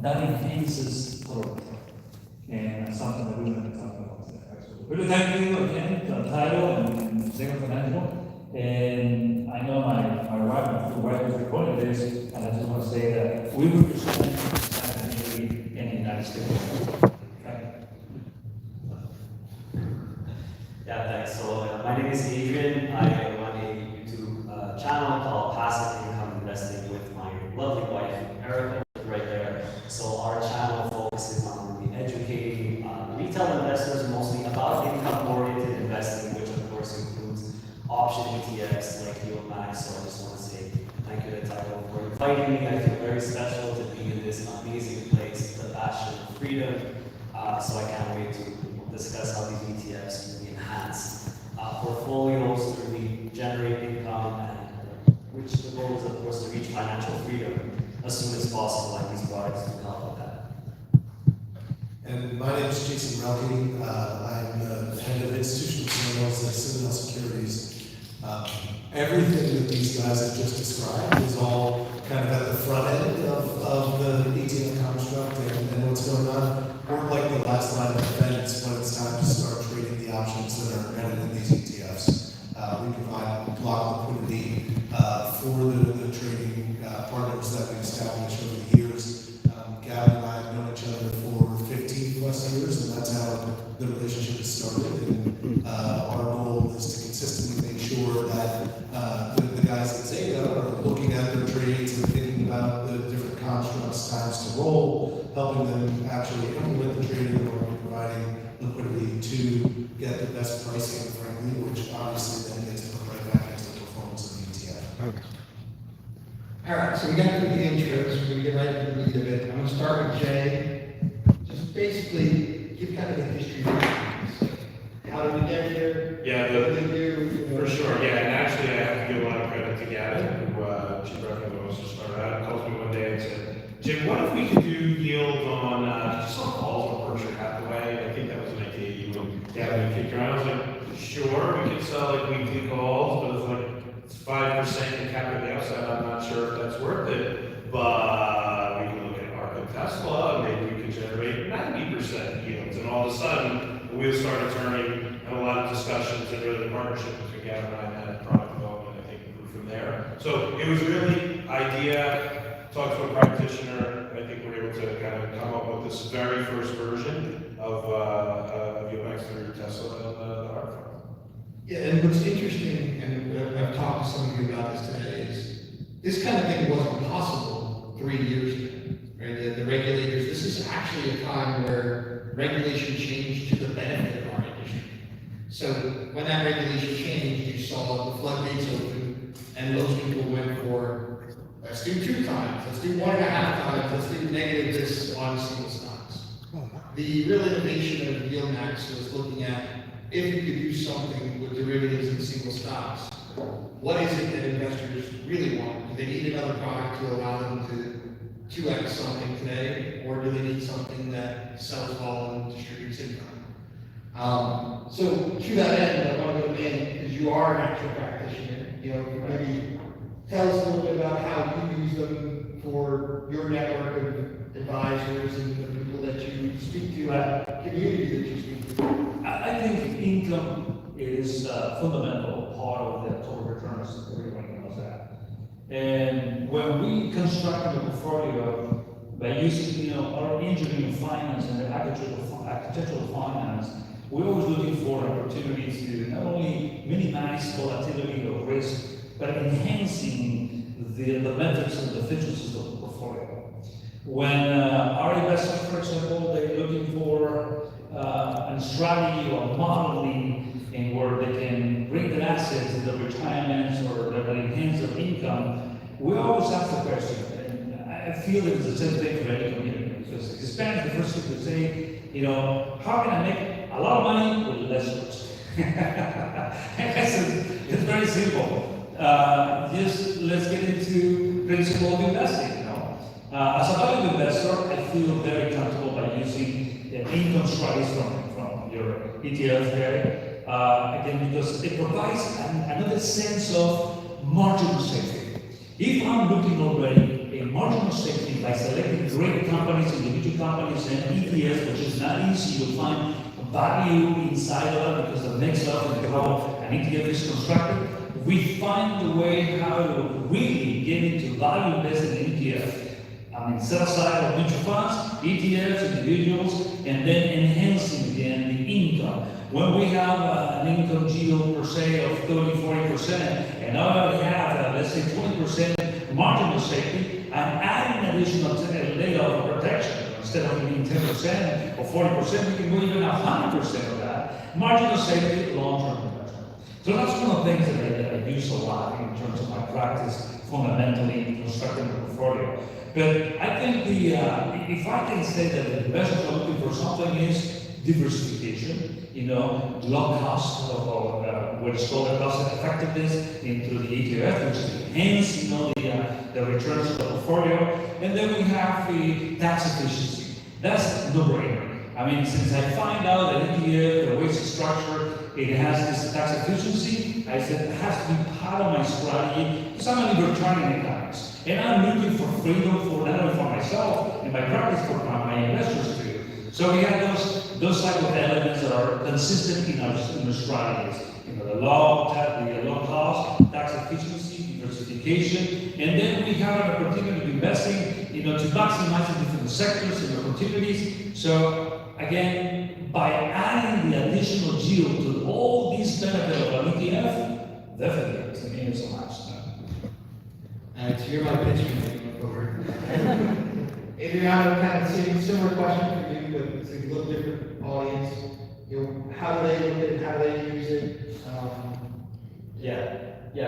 that enhances growth. And that's something that we're going to talk about today. Really thank you again to Title and Second Financial. And I know my wife is recording this, and I just want to say that we represent the community in the United States. Yeah, thanks. So my name is Adrian. I run a YouTube channel called Passive Income Investing with my lovely wife, Erica, right there. So our channel focuses on educating retail investors mostly about income-oriented investing, which of course includes option ETFs like YieldMax. So I just want to say thank you to Title for inviting me. I feel very special to be in this amazing place, the bastion of freedom. So I can't wait to discuss how these ETFs can enhance portfolios to really generate income, and which the goal is, of course, to reach financial freedom as soon as possible, and these products can help with that. And my name is Jason Relke. I'm the head of institutional sales at Citadel Securities. Everything that these guys have just described is all kind of at the front end of the ETF construct and what's going on. Or like the last line of defense when it's time to start trading the options that are embedded in these ETFs. We provide block liquidity for the trading partners that we've established over the years. Gavin and I have known each other for 15 plus years, and that's how the relationship has started. And our goal is to consistently make sure that the guys at Zeta are looking at their trades and thinking about the different constructs, times to roll, helping them actually implement the trading, or providing liquidity to get the best pricing, frankly, which obviously then gets put right back into the performance of the ETF. Okay. All right, so we got through the intros. We're going to get right into the meat of it. I'm going to start with Jay. Just basically give kind of the history of things. How did we get here? Yeah, What did we do? for sure. Yeah, and actually, I have to give a lot of credit to Gavin, who she recommended us to start out. He called me one day and said, "Jim, what if we could do yield on just on calls with Berkshire Hathaway?" I think that was an idea you and Gavin kicked around. I was like, "Sure, we could sell like weekly calls, but it's like 5% and cap at the upside. I'm not sure if that's worth it, but we can look at ARK and Tesla, and maybe we could generate 90% yields." And all of a sudden, the wheels started turning, and a lot of discussions, and really the partnership between Gavin and I had product development, I think, grew from there. So it was really idea, talk to a practitioner. I think we're able to kind of come up with this very first version of YieldMax through Tesla and the ARK fund. Yeah, and what's interesting, and I've talked to some of you about this today, is this kind of thing wasn't possible 3 years ago. Right? The regulators, this is actually a time where regulation changed to the benefit of our industry. So when that regulation changed, you saw the floodgates open, and most people went for, let's do 2 times, let's do 1.5 times, let's do negative this on single stocks. The real innovation of YieldMax was looking at, if you could do something with derivatives and single stocks, what is it that investors really want? Do they need another product to allow them to 2x something today, or do they need something that sells all and distributes income? So to that end, I want to go in, because you are an actual practitioner, maybe tell us a little bit about how you use them for your network of advisors and the people that you speak to, that community that you speak to. I think income is a fundamental part of the total returns that everybody knows that. And when we constructed the portfolio by using our engineering finance and the architectural finance, we're always looking for opportunities to not only minimize volatility or risk, but enhancing the metrics and the efficiencies of the portfolio. When our investors, for example, they're looking for a strategy or modeling in where they can bring their assets in their retirements or they will enhance their income, we always ask the question, and I feel that it's the same thing for any community, because Hispanics, the first thing to say, how can I make a lot of money with less risk? It's very simple. Just let's get into principle of investing. As a value investor, I feel very comfortable by using the income strategies from your ETF there. Again, because it provides another sense of margin of safety. If I'm looking already a marginal safety by selecting great companies, individual companies, and ETFs, which is not easy to find value inside of it because the next level is how an ETF is constructed, we find the way how to really get into value invested in ETF. I mean, set aside of mutual funds, ETFs, individuals, and then enhancing again the income. When we have an income yield per se of 30–40%, and now we have, let's say, 20% marginal safety, I'm adding additional layer of protection. Instead of being 10% or 40%, we can go even 100% of that. Marginal safety, long-term investment. So that's one of the things that I use a lot in terms of my practice, fundamentally constructing a portfolio. But I think if I can say that the investors are looking for something is diversification, low cost of what is called cost effectiveness into the ETF, which is enhance, the returns of the portfolio. And then we have the tax efficiency. That's no-brainer. I mean, since I find out that ETF, the way it's structured, it has this tax efficiency, I said it has to be part of my strategy because I'm a libertarian economist. And I'm looking for freedom for not only for myself and my practice, for my investors too. So we have those type of elements that are consistent in our strategies. The low cost, tax efficiency, diversification, and then we have an opportunity of investing, to maximize the different sectors and opportunities. So again, by adding the additional yield to all these benefits of an ETF, definitely to me it's a match. To hear my pitch, you over. Adriano, kind of similar question for you, but it's a little different audience. How do they look at it? How do they use it?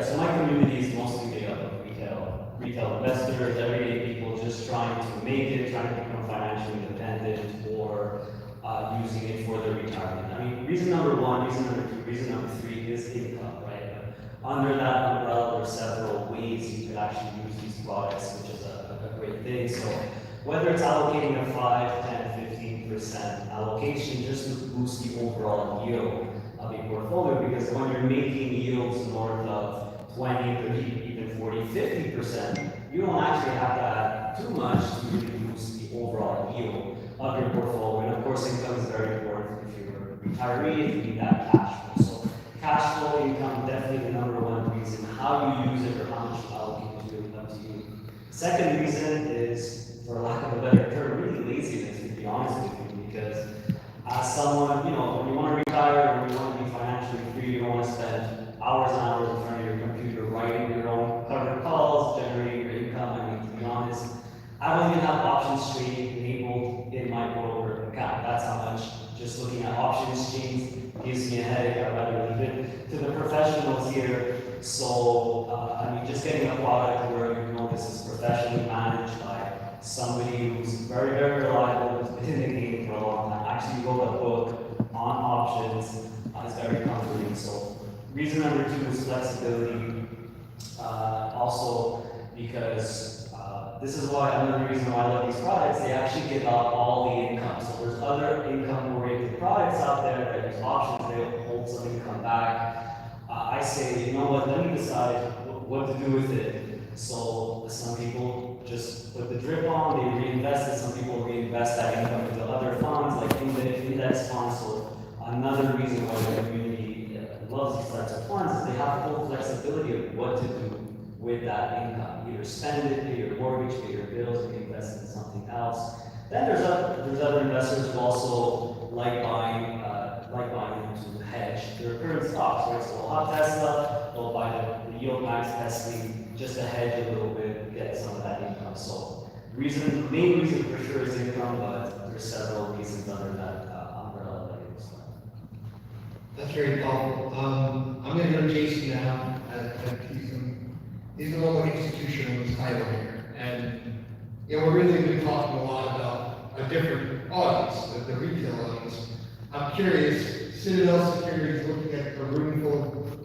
So my community is mostly made up of retail investors, everyday people just trying to make it, trying to become financially independent, or using it for their retirement. I mean, reason number one, reason number two, reason number three is income, right? Under that umbrella, there are several ways you could actually use these products, which is a great thing. So whether it's allocating a 5, 10, 15% allocation just to boost the overall yield of your portfolio, because when you're making yields north of 20, 30, even 40, 50%, you don't actually have to add too much to really boost the overall yield of your portfolio. And of course, income is very important if you're a retiree, if you need that cash flow. So cash flow income, definitely the number one reason. How you use it or how much you allocate to it, up to you. Second reason is, for lack of a better term, really laziness, to be honest with you, because as someone, when you want to retire, when you want to be financially free, you don't want to spend hours and hours in front of your computer writing your own covered calls, generating your income. I mean, to be honest, I don't even have options trading enabled in my broker account. That's how much just looking at option exchange gives me a headache. I'd rather leave it to the professionals here. So, just getting a product where this is professionally managed by somebody who's very, very reliable, who's been in the game for a long time, actually wrote a book on options, is very comforting. So, reason number two is flexibility. Also, because this is another reason why I love these products, they actually give out all the income. So there's other income-oriented products out there that use options, they hold some income back. I say, you know what, let me decide what to do with it. So some people just put the drip on, they reinvest it. Some people reinvest that income into other funds, like index funds. So another reason why the community loves these types of funds is they have full flexibility of what to do with that income. Either spend it, pay your mortgage, pay your bills, reinvest it in something else. Then there's other investors who also like buying into hedge their current stocks, right? So they'll have Tesla, they'll buy the YieldMax Tesla just to hedge a little bit, get some of that income. So main reason for sure is income, but there's several reasons under that umbrella that it was That's very thoughtful. I'm going to go to Jason now. He's a little institutional in his title here. And we're really been talking a lot about a different audience, the retail audience. I'm curious, Citadel Securities looking at a room full of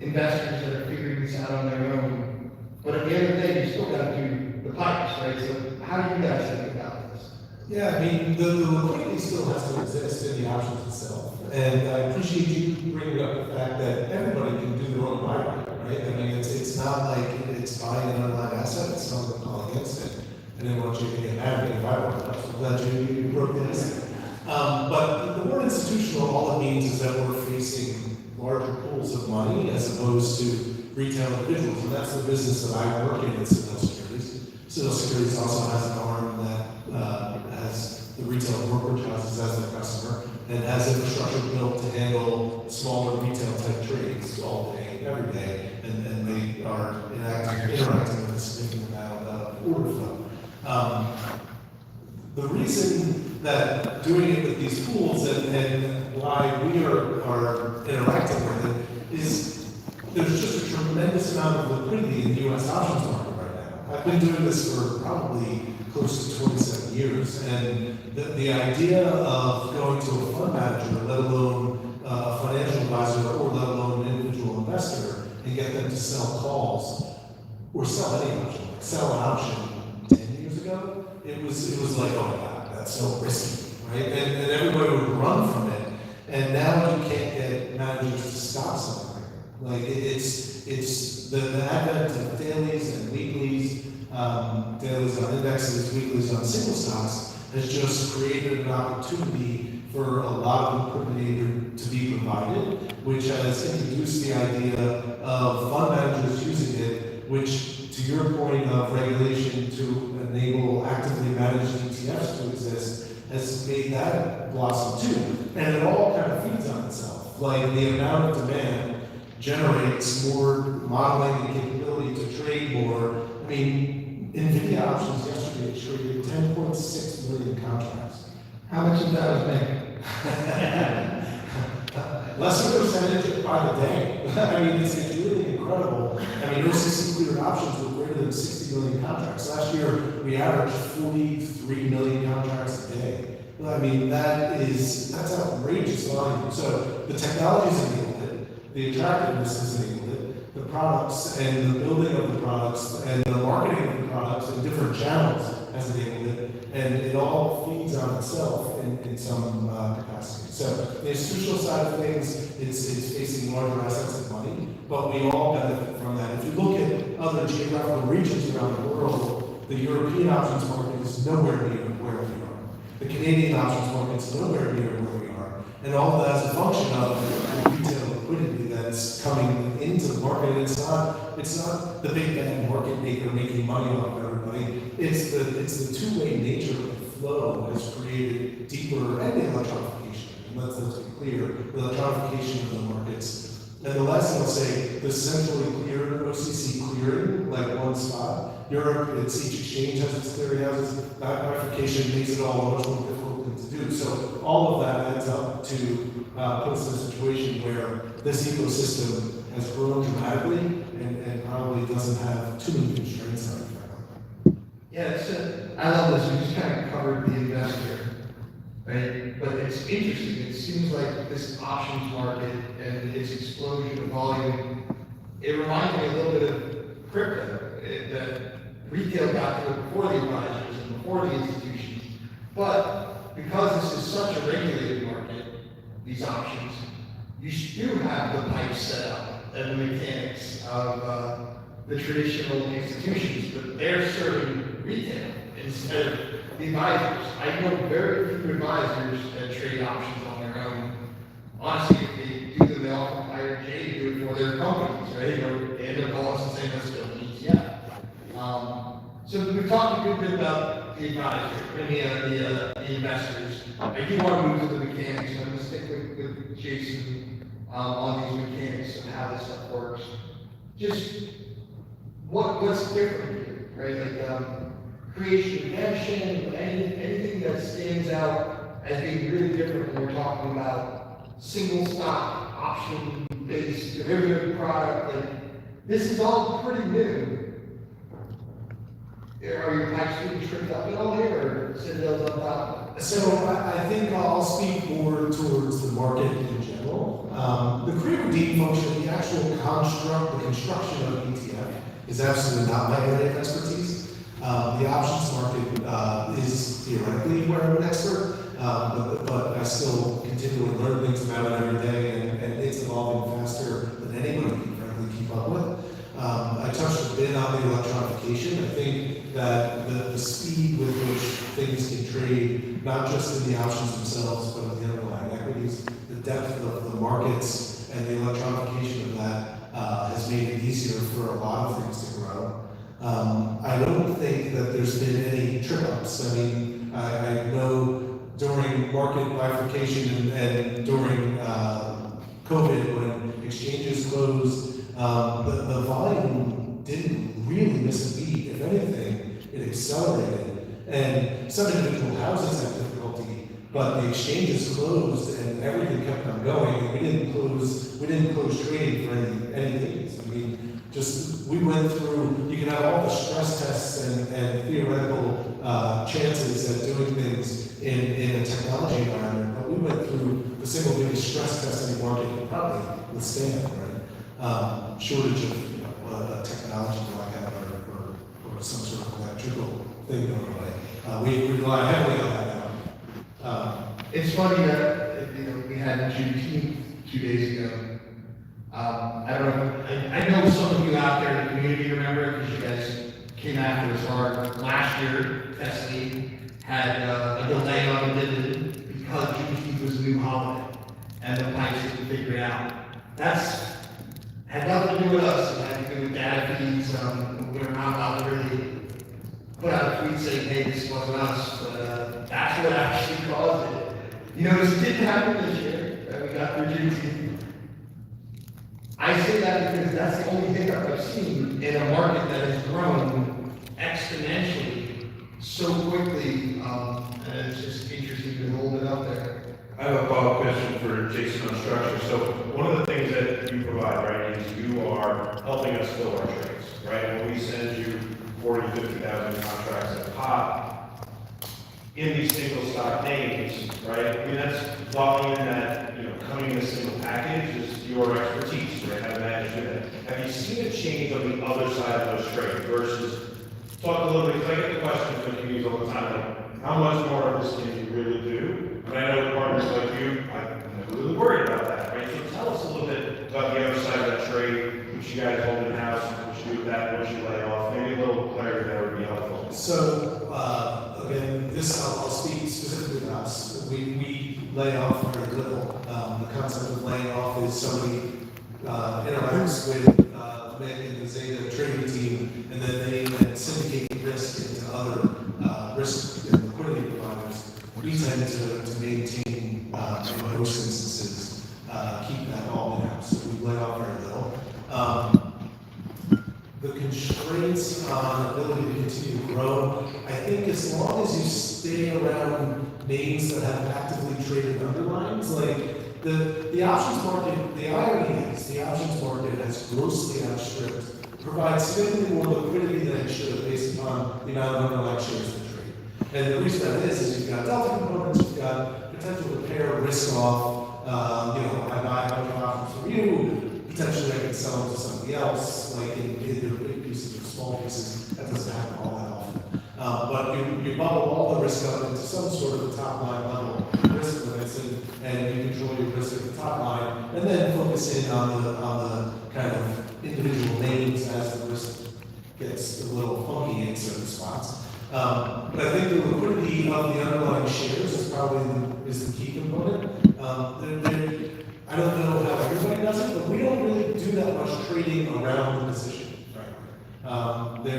investors that are figuring this out on their own. But at the end of the day, you still got to do the pipes, right? So how do you guys think about this? Yeah, I mean, the liquidity still has to exist in the options itself. And I appreciate you bringing up the fact that everybody can do their own buy. right? I mean, it's not like it's buying an underlying asset, it's not going to call against it. I didn't want you to get mad at me if I were, I'm glad you broke the asset. But the word institutional, all it means is that we're facing larger pools of money as opposed to retail individuals, and that's the business that I work in Citadel Securities. Citadel Securities also has an arm that has the retail brokerage houses as their customer, and has infrastructure built to handle smaller retail type trades all day, every day, and they are interacting with a significant amount of order flow. The reason that doing it with these pools and why we are interacting with it is there's just a tremendous amount of liquidity in the U.S. options market right now. I've been doing this for probably close to 27 years, and the idea of going to a fund manager, let alone a financial advisor, or let alone an individual investor, and get them to sell calls or sell any option, like sell an option 10 years ago, it was like, oh my God, that's so risky, right? And everybody would run from it, and now you can't get managers to stop something. Like it's the advent of dailies and weeklies, dailies on indexes, weeklies on single stocks, has just created an opportunity for a lot of liquidity to be provided, which has introduced the idea of fund managers using it, which, to your point of regulation to enable actively managed ETFs to exist, has made that blossom too. And it all kind of feeds on itself. Like the amount of demand generates more modeling and capability to trade more. I mean, NVIDIA options yesterday traded 10.6 million contracts. How much of that was me? Less of a percentage by the day. I mean, it's really incredible. I mean, OCC cleared options were greater than 60 million contracts. Last year, we averaged 43 million contracts a day. I mean, that's outrageous volume. So the technology's enabled it, the attractiveness has enabled it, the products and the building of the products and the marketing of the products in different channels has enabled it, and it all feeds on itself in some capacity. So the institutional side of things, it's facing larger assets and money, but we all benefit from that. If you look at other geographical regions around the world, the European options market is nowhere near where we are. The Canadian options market is nowhere near where we are. And all of that is a function of the retail liquidity that's coming into the market. It's not the big bad market maker making money off of everybody. It's the two-way nature of the flow has created deeper and electronification. And let's be clear, the electronification of the markets. And the last thing I'll say, the centrally cleared OCC clearing, like one spot. Europe, it's each exchange has its clearinghouses. That bifurcation makes it all much more difficult to do. So all of that adds up to put us in a situation where this ecosystem has grown dramatically and probably doesn't have too many constraints on it. Yeah, I love this. We just kind of covered the investor, right? But it's interesting. It seems like this options market and its explosion of volume, it reminds me a little bit of crypto. That retail got to it before the advisors and before the institutions. But because this is such a regulated market, these options, you do have the pipes set up and the mechanics of the traditional institutions, but they're serving retail instead of the advisors. I know very few advisors that trade options on their own. Honestly, if they do them, they often hire Jay to do it for their companies, right? Or they end up calling us and saying, let's build an ETF. So we've talked a good bit about the advisor and the investors. I do want to move to the mechanics. I'm going to stick with Jason on these mechanics and how this stuff works. Just what's different here, right? Like creation, redemption, anything that stands out as being really different when we're talking about single stock, option-based derivative product. Like this is all pretty new. Are your pipes being trimmed up at all here, or Citadel's on top? So I think I'll speak more towards the market in general. The create-redeem function, the actual the construction of ETF is absolutely not my area of expertise. The options market is theoretically where I'm an expert, but I still continually learn things about it every day, and it's evolving faster than anybody can frankly keep keep up with. I touched a bit on the electronification. I think that the speed with which things can trade, not just in the options themselves, but in the underlying equities, the depth of the markets and the electronification of that has made it easier for a lot of things to grow. I don't think that there's been any trip-ups. I mean, I know during market bifurcation and during COVID, when exchanges closed, the volume didn't really miss a beat. If anything, it accelerated. And some individual houses had difficulty, but the exchanges closed and everything kept on going. And we didn't close trading for any days. I mean, we went through, you can have all the stress tests and theoretical chances at doing things in a technology environment, but we went through the single biggest stress test any market could probably withstand, right? Shortage of technology blackout or some sort of electrical thing going away. We rely heavily on that now. It's funny that, we had Juneteenth 2 days ago. I don't know, I know some of you out there in the community remember it because you guys came after us hard. Last year, Tesla had a delay on the dividend because Juneteenth was a new holiday and the pipes didn't figure it out. Had nothing to do with us, it had to do with data feeds. We're not allowed to really put out a tweet saying, hey, this wasn't us, but that's what actually caused it. This didn't happen this year. We got through Juneteenth. I say that because that's the only hiccup I've seen in a market that has grown exponentially so quickly, and it's just interesting to hold it up there. I have a follow-up question for Jason on structure. So one of the things that you provide, right, is you are helping us fill our trades, right? When we send you 40,000, 50,000 contracts at pop in these single stock names, right? I mean, that's volume that, coming in a single package is your expertise, right? How to manage that. Have you seen a change on the other side of those trades versus, talk a little bit, because I get the question from the communities all the time, like, how much more of this can you really do? And I know partners like you, I'm really worried about that, right? So tell us a little bit about the other side of that trade, what you guys hold in-house, what you do with that, what you lay off, maybe a little clarity there would be helpful. So, again, I'll speak specifically to us. We lay off very little. The concept of laying off is somebody interacts with Mick and the Zeta trading team, and then they syndicate risk into other risk and liquidity providers. We tend to maintain, in most instances, keep that all in-house. So we lay off very little. The constraints on ability to continue to grow, I think as long as you stay around names that have actively traded underlines, like the options market, the irony is the options market has grossly outstripped, provides significantly more liquidity than it should based upon the amount of underlying shares to trade. And the reason that is you've got delta components, you've got potential to pair risk off, I buy a bunch of options from you, potentially I can sell them to somebody else, like in either big pieces or small pieces. That doesn't happen all that often. But you bubble all the risk up into some sort of a top line level risk limits, and you control your risk at the top line, and then focus in on the kind of individual names as the risk gets a little funky in certain spots. But I think the liquidity of the underlying shares is probably the key component. I don't know how everybody does it, but we don't really do that much trading around the position, frankly.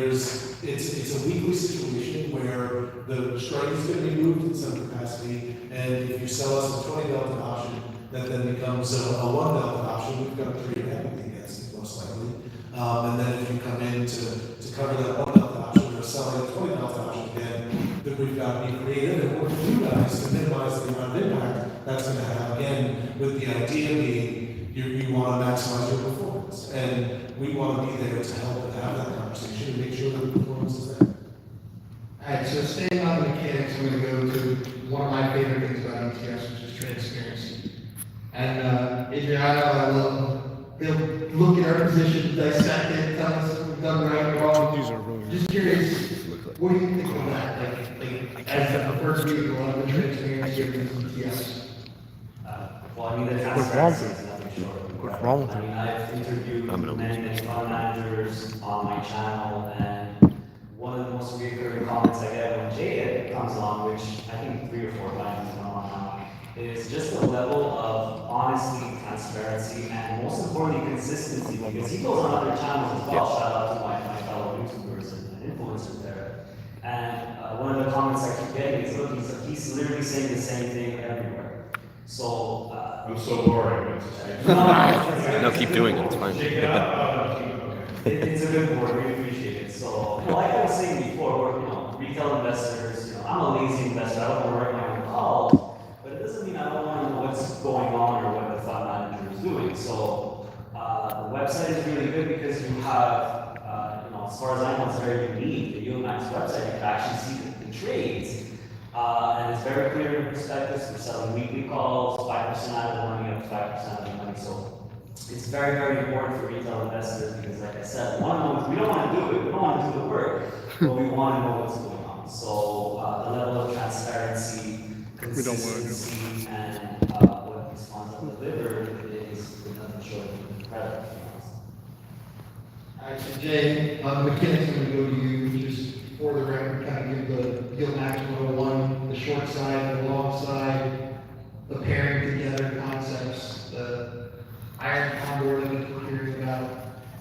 It's a weekly situation where the strike is going to be moved in some capacity, and if you sell us a 20 delta option, that then becomes a 1 delta option, we've got to trade equity against it, most likely. And then if you come in to cover that 1 delta option, or selling a 20 delta option again, then we've got to be creative and work with you guys to minimize the amount of impact that's going to have, again, with the idea being you want to maximize your performance. And we want to be there to help and have that conversation and make sure that the performance is there. All right, so staying on the mechanics, I'm going to go to one of my favorite things about ETFs, which is transparency. And Adriano, I will look at our position, dissect it, tell us what we've done right or wrong. These are really Just curious, what do you think of that? Like as a preferred vehicle on the transparency of these ETFs? Well, I mean, the transparency is nothing short of What's wrong with I him? mean, I've interviewed I'm gonna many, lose many this. fund managers on my channel, and one of the most recurring comments I get when Jay comes on, which I think 3 or 4 times has come on now, is just the level of honesty, transparency, and most importantly, consistency, because he goes on other channels as well. Shout out to my fellow YouTubers and influencers there. And one of the comments I keep getting is, look, he's literally saying the same thing everywhere. So, I'm so boring. It's just like- No, keep doing it. It's fine. Shake it up. Oh, no, keep it, okay. It's a good board, we appreciate it. So, like I was saying before, we're, retail investors, I'm a lazy investor, I don't want to write my own calls, but it doesn't mean I don't want to know what's going on or what the fund manager is doing. So, the website is really good because you have, as far as I know, it's very unique. The YieldMax website, you can actually see the trades. And it's very clear in the prospectus. We're selling weekly calls, 5% out of the money, up to 5% of the money. So it's very, very important for retail investors because, like I said, we don't want to do it, we don't want to do the work, but we want to know what's going on. So the level of transparency, consistency, and what these funds have delivered is nothing short of incredible. All right, so Jay, McKinnon's going to go to you, just for the record, kind of give the YieldMax 101, the short side, the long side, the pairing together concepts, the iron condor that we're hearing about.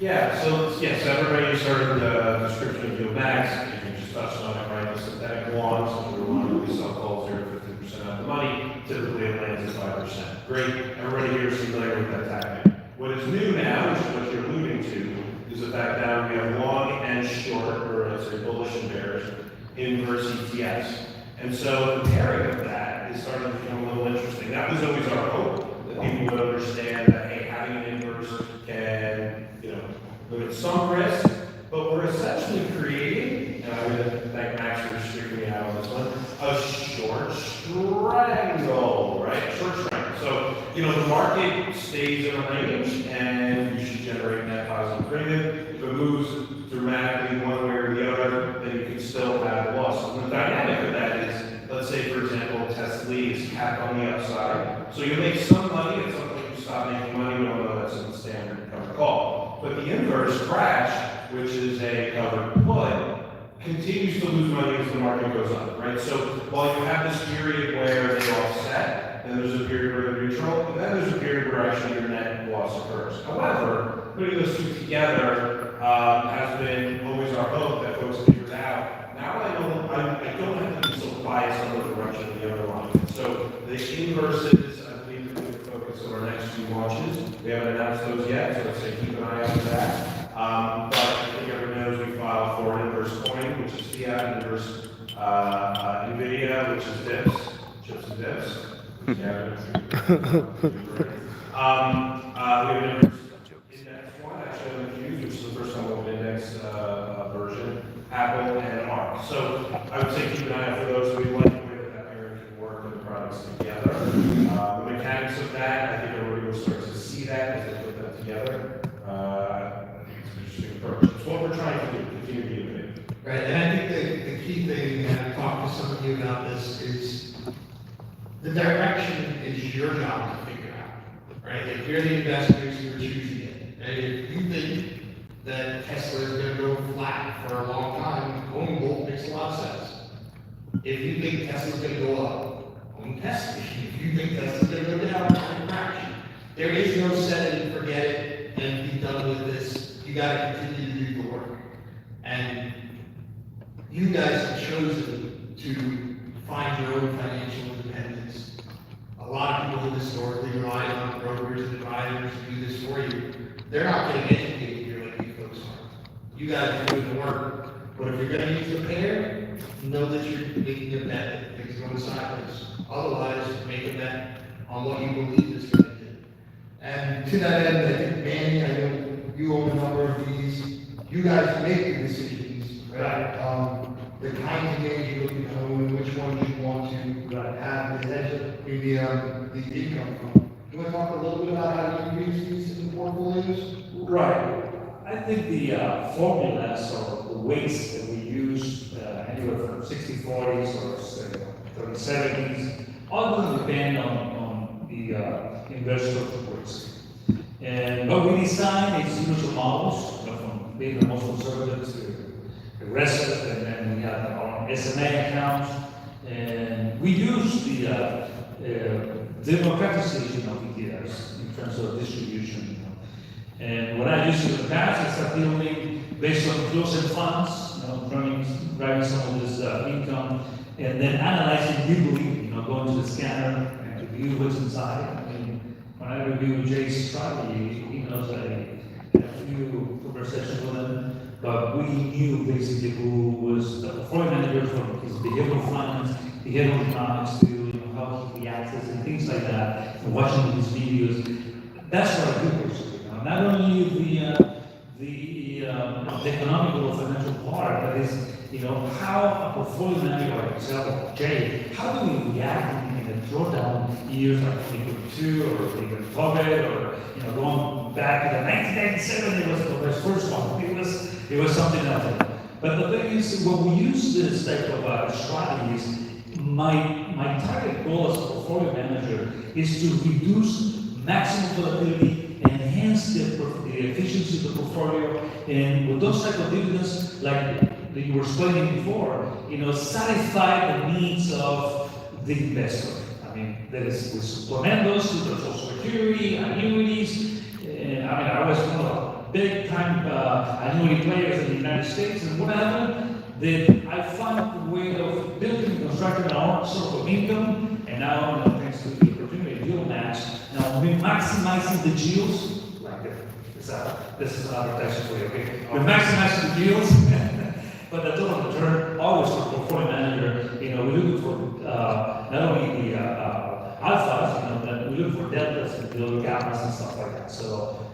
Yeah, so everybody just heard the description of YieldMax. You just touched on it, right? The synthetic longs, so we want to sell calls 0 to 50% of the money. Typically, it lands at 5%. Great. Everybody here is familiar with that tactic. What is new now, which is what you're alluding to, is the fact that we have long and short, or let's say bullish and bearish, inverse ETFs. And so the pairing of that is starting to become a little interesting. That was always our hope, that people would understand that, hey, having an inverse can, limit some risk, but we're essentially creating, and I'm going to thank Max for restricting me out on this one, a short strangle, right? Short strangle. So, the market stays in a range, and you should generate net positive premium. If it moves dramatically one way or the other, then you can still have a loss. And the dynamic of that is, let's say, for example, Tesla is capped on the upside. So you make some money, at some point you stop making money, we don't know that's in the standard covered call. But the inverse crash, which is a covered put, continues to lose money as the market goes up, right? So while you have this period where they offset, then there's a period where they're neutral, and then there's a period where actually your net loss occurs. However, putting those two together has been always our hope that folks figured out. Now I don't have to be so biased on the direction of the underlying. So the inverses, I believe, are going to focus on our next 2 launches. We haven't announced those yet, so let's say keep an eye out for that. But I think everyone knows we filed for an inverse coin, which is fiat, and inverse NVIDIA, which is dips, chips and dips. We have an inverse index one, actually on the Qs, which is the first time we'll index version, Apple and ARC. So I would say keep an eye out for those. We like the way that pairing can work and the products together. The mechanics of that, I think everybody will start to see that as they put them together. I think it's an interesting approach. It's what we're trying to do, continue to be innovative. Right, and I think the key thing, and I've talked to some of you about this, is the direction is your job to figure out, right? If you're the investors, you're choosing it. And if you think that Tesla is going to go flat for a long time, owning gold makes a lot of sense. If you think Tesla's going to go up, own Tesla. If you think Tesla's going to go down, own Fraction. There is no set it and forget it and be done with this. You got to continue to do the work. And you guys have chosen to find your own financial independence. A lot of people have historically relied on brokers and advisors to do this for you. They're not getting educated here like you folks are. You guys are doing the work. But if you're going to use the pair, know that you're making a bet that things are going sideways. Otherwise, make a bet on what you believe is going to do. And to that end, I think, Manny, I know you own a number of these. You guys make the decisions, right? The kinds of games you look at home, which ones you want to have the hedge of the income from. Do you want to talk a little bit about how you use these in portfolios? Right. I think the formulas or the weights that we use, anywhere from 60/40s or 30/70s, all going to depend on the investor risk. But we design a series of models, from being the most conservative to aggressive, and then we have our own SMA account. And we use the democratization of ETFs in terms of distribution. And what I used to do in the past is start dealing based on closed-end funds, driving some of this income, and then analyzing legally, going to the scanner and review what's inside. I mean, when I review Jay's strategy, he knows that I had a few conversations with him, but we knew basically who was the portfolio manager from his behavioral finance, behavioral economics, to how he reacts and things like that, and watching his videos. That's what I do basically. Not only the economical or financial part, but is how a portfolio manager like yourself, Jay, how do we react in the drawdown years like 2022 or even COVID or going back to the 1997? It was the first one. It was something else. But the thing is, when we use this type of strategies, my target goal as a portfolio manager is to reduce maximum volatility, enhance the efficiency of the portfolio, and with those type of dividends, like that you were explaining before, satisfy the needs of the investor. I mean, that is with supplementals, with the Social Security, annuities, and I was one of the big time annuity players in the United States, and what happened? That I found a way of building and constructing our own source of income, and now, thanks to the opportunity of YieldMax, now we're maximizing the yields, like this is an advertisement for you, okay? We're maximizing the yields, but the total return, always for portfolio manager, we're looking for not only the alphas, but we look for deltas and little gammas and stuff like that. So,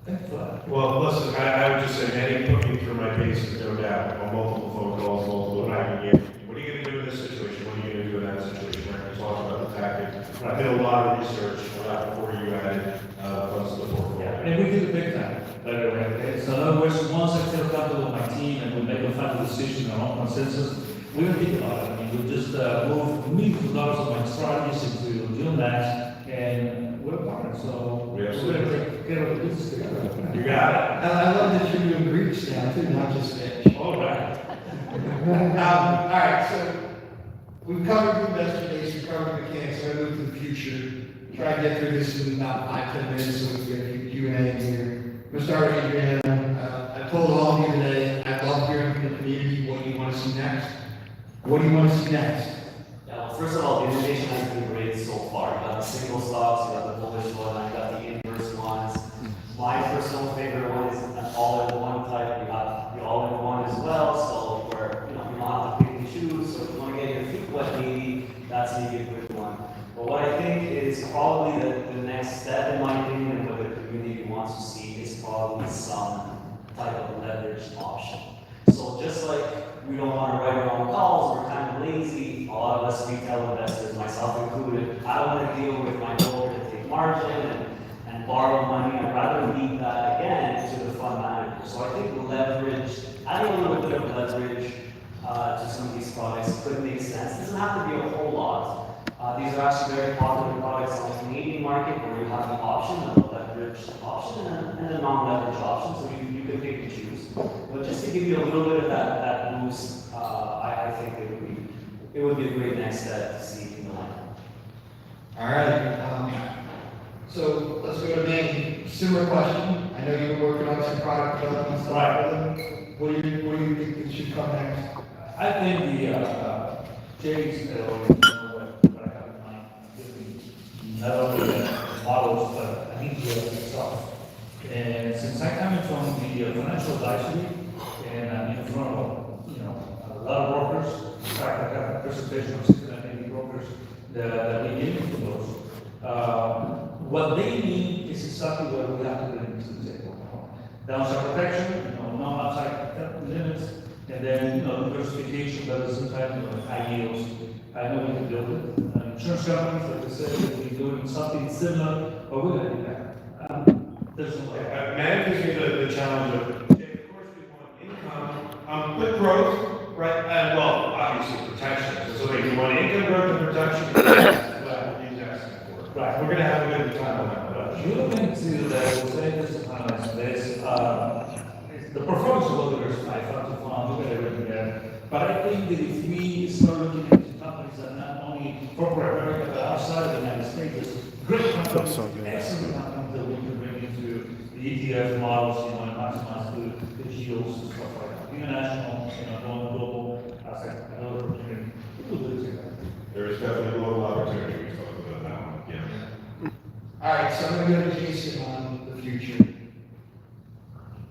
thanks for that. Well, listen, I would just say, Eddie put me through my paces, no doubt, on multiple phone calls, multiple back again. What are you going to do in this situation? What are you going to do in that situation? We're going to talk about the tactics. I did a lot of research before you added funds to the portfolio. Yeah, and we did it big time, by the way. Okay? So in other words, once I feel comfortable with my team and we make a final decision on our consensus, we don't think about it. I mean, we just move millions of dollars of my strategies into YieldMax, and we're partners. So we're going to take care of the business together. You got it. I love that you're doing Greeks now too, not just Spanish. All right. All right, so we've covered the investor base, we've covered the mechanics, so I move to the future. Try and get through this in about 5-10 minutes so we can get a Q&A in here. We'll start with Adrian. I told all of you today, I love hearing from the community what you want to see next. What do you want to see next? Yeah, well, first of all, the information has been great so far. You got the single stocks, you got the bullish one, I got the inverse ones. My personal favorite one is an all-in-one type. You got the all-in-one as well, so where you don't have to pick and choose. So if you want to get your feet wet, maybe that's maybe a good one. But what I think is probably the next step, in my opinion, and what the community wants to see is probably some type of leveraged option. So just like we don't want to write our own calls, we're kind of lazy, a lot of us retail investors, myself included, I don't want to deal with my broker to take margin and borrow money. I'd rather leave that again to the fund manager. So I think leverage, adding a little bit of leverage to some of these products could make sense. It doesn't have to be a whole lot. These are actually very popular products on the Canadian market where you have the option of a leveraged option and a non-leveraged option, so you can pick and choose. But just to give you a little bit of that boost, I think it would be a great next step to see in the line. All right. So let's go to Manny. Similar question. I know you've been working on some product development stuff. Right. What do you think should come next? I think the Jay's what I have in mind, not only the models, but I need to stuff. And since I come in from the financial advisory, and I'm in front of a lot of brokers, in fact, I have a presentation of 680 brokers that we gave to those. What they need is exactly what we have to bring to the table. Downside protection, no outside limits, and then diversification, but at the same time, high yields. I know we can build it. Insurance companies, like I said, we're doing something similar, but we're going to do that. There's no way. Man gives me the challenge of, okay, of course we want income, with growth, right? And well, obviously protection. So if you want income growth and protection, that's what he's asking for. Right. We're going to have a good time on that one. YieldMax is, I would say, this is kind of like this, the performance will diversify from to farm, look at everything there. But I think that if we start looking into companies that not only corporate America, but outside of the United States, there's great companies, excellent companies that we can bring into the ETF models, you know, and maximize the yields and stuff like that. International, you know, going global, that's like another opportunity. We'll do it together. There is definitely a little opportunity, we talked about that one, yeah. All right, so I'm gonna go to Jason on the future.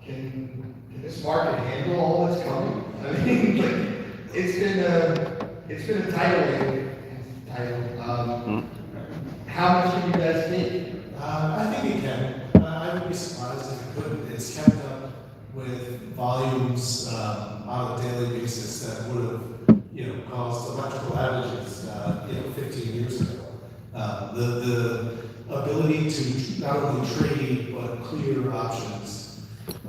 Can this market handle all that's coming? I mean, like, it's been a tidal wave. How much can you guys take? I think it can. I would be surprised if it couldn't. It's kept up with volumes on a daily basis that would have, you know, caused electrical outages, 15 years ago. The ability to not only trade but clear options.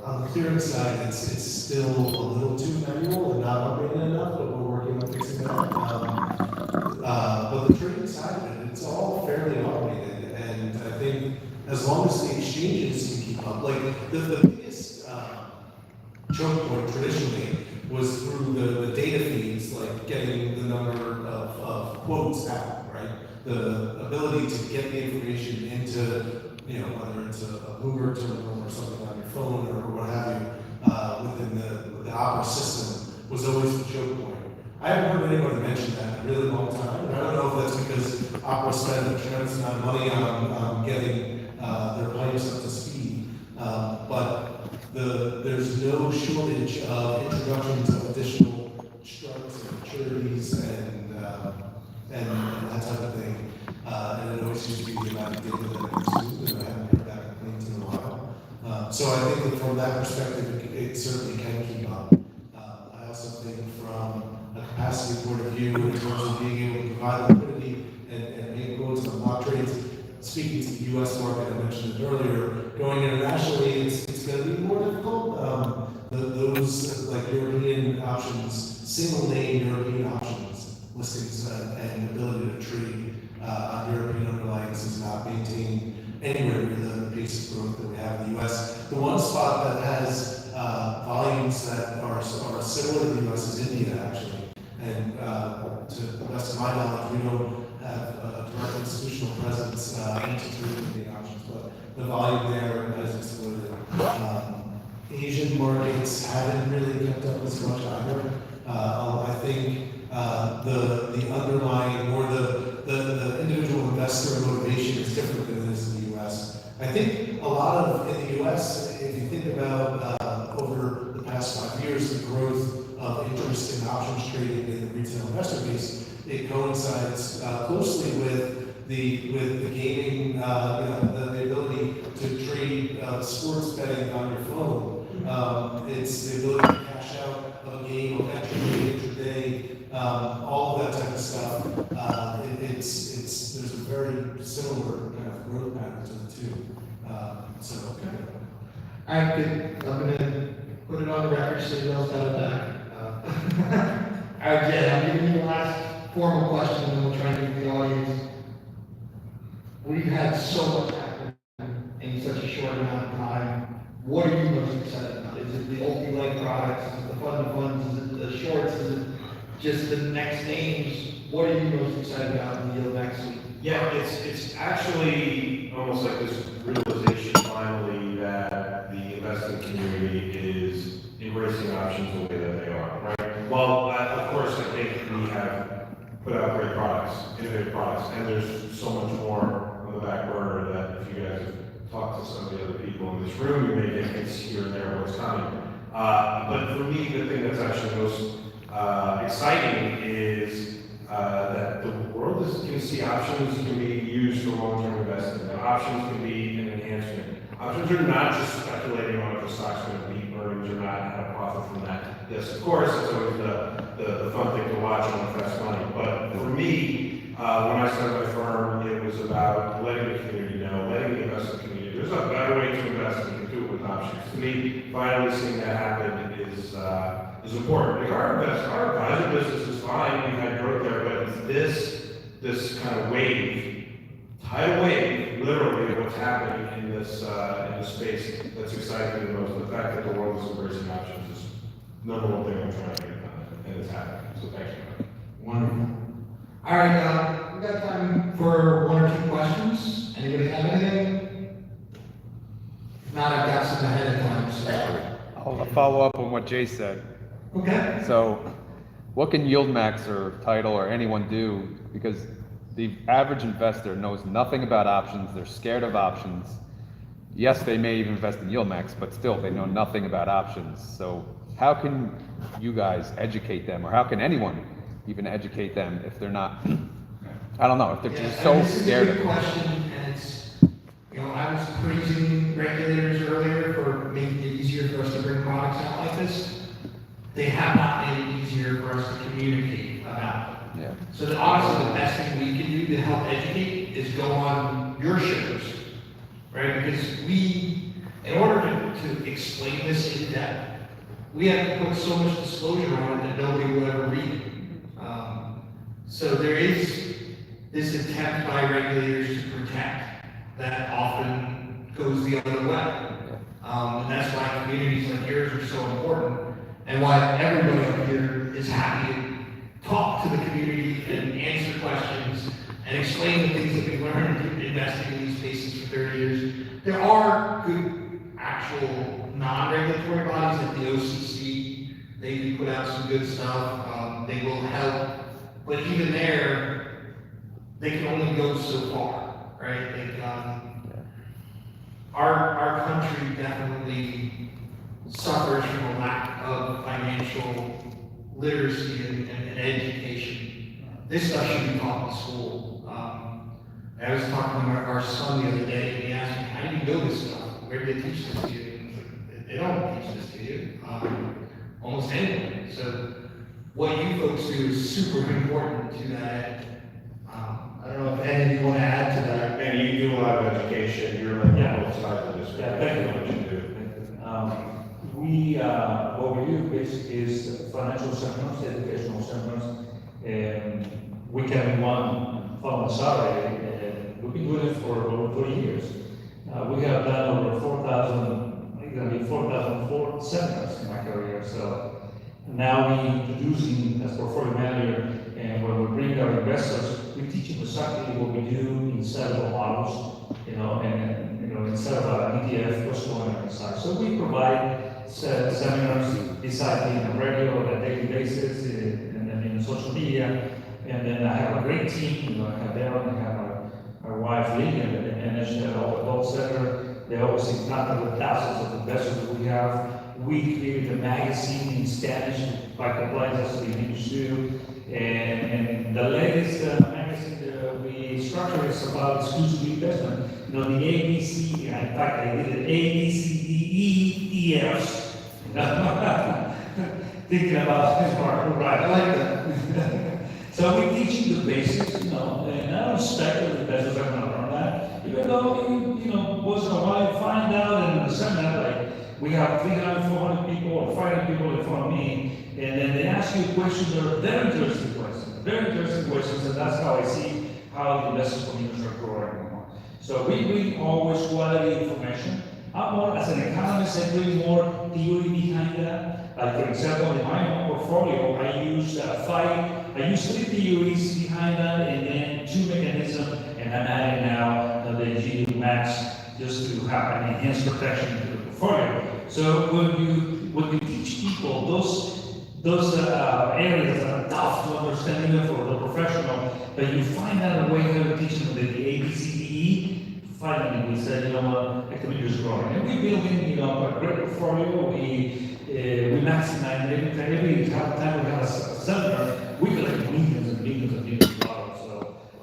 On the clearing side, it's still a little too manual and not automated enough, but we're working on fixing that. But the trading side of it, it's all fairly automated, and I think as long as the exchanges can keep up, like the biggest choke point traditionally was through the data feeds, like getting the number of quotes out, right? The ability to get the information into, you know, whether it's a Bloomberg terminal or something on your phone or what have you, within the Opera system was always the choke point. I haven't heard anybody mention that in a really long time, and I don't know if that's because Opera spent a tremendous amount of money on getting their pipes up to speed, but there's no shortage of introductions of additional struts and maturities and that type of thing. And it always seems to be the amount of data that it consumes, and I haven't heard that complaint in a while. So I think that from that perspective, it certainly can keep up. I also think from a capacity point of view, in terms of being able to provide liquidity and being able to block trades, speaking to the U.S. market, I mentioned it earlier, going internationally, it's going to be more difficult. Those like European options, single name European options listings and ability to trade on European underlyings is not maintained anywhere near the pace of growth that we have in the U.S. The one spot that has volumes that are similar to the U.S. is India, actually. And to the best of my knowledge, we don't have a direct institutional presence into Indian options, but the volume there has exploded. Asian markets haven't really kept up as much either. I think the underlying or the individual investor motivation is different than it is in the U.S. I think a lot of, in the U.S., if you think about over the past 5 years, the growth of interest in options trading in the retail investor base, it coincides closely with the gaming, the ability to trade sports betting on your phone. It's the ability to cash out of a game, of intraday, all of that type of stuff. There's a very similar kind of growth pattern to the two. All right, good. I'm gonna put it on the record so you all got it back. All right, Jed, I'm giving you the last formal question, and then we'll try to give the audience. We've had so much happen in such a short amount of time. What are you most excited about? Is it the multi-leg products? Is it the fund of funds? Is it the shorts? Is it just the next names? What are you most excited about in the YieldMax suite? Yeah, it's actually almost like this realization finally that the investing community is embracing options the way that they are, right? Well, of course, I think we have put out great products, innovative products, and there's so much more on the back burner that if you guys have talked to some of the other people in this room, you may get hints here and there what's coming. But for me, the thing that's actually most exciting is that the world is going to see options can be used for long-term investing. And options can be an enhancement. Options are not just speculating on if a stock's going to beat earnings or not and have a profit from that. Yes, of course, it's always the fun thing to watch on the fast money. But for me, when I started my firm, it was about letting the community know, letting the investment community, there's a better way to invest than you can do it with options. To me, finally seeing that happen is important. Like our advisor business is fine, we've had growth there, but it's this kind of wave, tidal wave, literally what's happening in this space that's exciting me the most. The fact that the world is embracing options is number one thing I'm trying to get done, and it's happening. So thank you. Wonderful. All right, we got time for one or two questions. Anybody have anything? If not, I've got some ahead of time, so. I'll follow up on what Jay said. Okay. So, what can YieldMax or Title or anyone do? Because the average investor knows nothing about options. They're scared of options. Yes, they may even invest in YieldMax, but still, they know nothing about options. So, how can you guys educate them, or how can anyone even educate them if they're not? I don't know, if they're just so scared of This is a good it. question, and it's, I was praising regulators earlier for making it easier for us to bring products out like this. They have not made it easier for us to communicate about it. Yeah. So honestly, the best thing we can do to help educate is go on your shows, right? Because in order to explain this in depth, we have to put so much disclosure on it that nobody will ever read it. So there is this attempt by regulators to protect that often goes the other way. And that's why communities like yours are so important, and why everybody up here is happy to talk to the community and answer questions and explain the things that we've learned investing in these spaces for 30 years. There are good actual non-regulatory bodies like the OCC. They do put out some good stuff. They will help, but even there, they can only go so far, right? Our country definitely suffers from a lack of financial literacy and education. This stuff should be taught in school. I was talking to our son the other day, and he asked me, how do you know this stuff? Where do they teach this to you? And they don't teach this to you, almost anywhere. So what you folks do is super important to that. I don't know if any of you want to add to that. And you do a lot of education, you're like Yeah. both sides of this. Yeah, thank you. What you do. What we do basically is financial seminars, educational seminars, and we can run from the salary, and we've been doing it for over 40 years. We have done over 4,000, it's gonna be 4,004 seminars in my career, so now we introducing as portfolio manager, and when we bring our investors, we teach them exactly what we do inside of the models, instead of an ETF, what's going on inside. So we provide seminars besides being a regular on a daily basis, and then in social media, and then I have a great team, I have Darren, I have our wife Lee, and manage the adult center. They always in contact with thousands of investors that we have. We created a magazine in Spanish by compliance as we used to, and the latest magazine that we structured is about exclusive investment. The ABC, in fact, I did it ABCDEFs. Thinking about this part, right? I like that. So we teach you the basics, and I don't expect that the investors are going to learn that. Even though, once in a while you find out in the seminar, like, we have 300, 400 people or 500 people in front of me, and then they ask you questions that are very interesting questions, and that's how I see how the investment communities are growing. So we bring always quality information. I'm more, as an economist, I bring more theory behind that. Like for example, in my own portfolio, I use three theories behind that, and then two mechanisms, and I'm adding now the YieldMax just to have an enhanced protection to the portfolio. So when you teach people those areas that are tough to understand even for the professional, but you find out a way how to teach them the ABCDE. Finally, we said, the community is growing, and we're building, a great portfolio. We maximize every time we have a seminar, we collect millions and millions and millions of dollars. So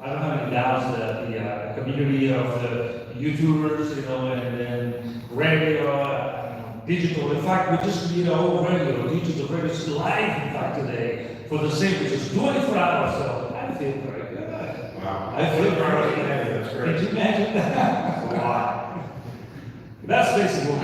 I don't have any doubts that the community of the YouTubers, and then radio, digital. In fact, we just need our own radio, digital radio is live, in fact, today for the sake of just 24 hours. So I feel very good. Wow. I feel very good. That's great. Did you imagine that? That's a lot. That's basically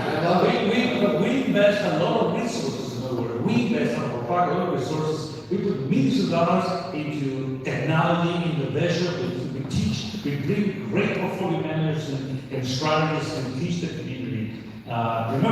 what we invest a lot of resources in the world. We invest a lot of park a lot of resources. We put millions of dollars into technology, innovation. We teach, we bring great portfolio managers and strategists and teach the community. Remember,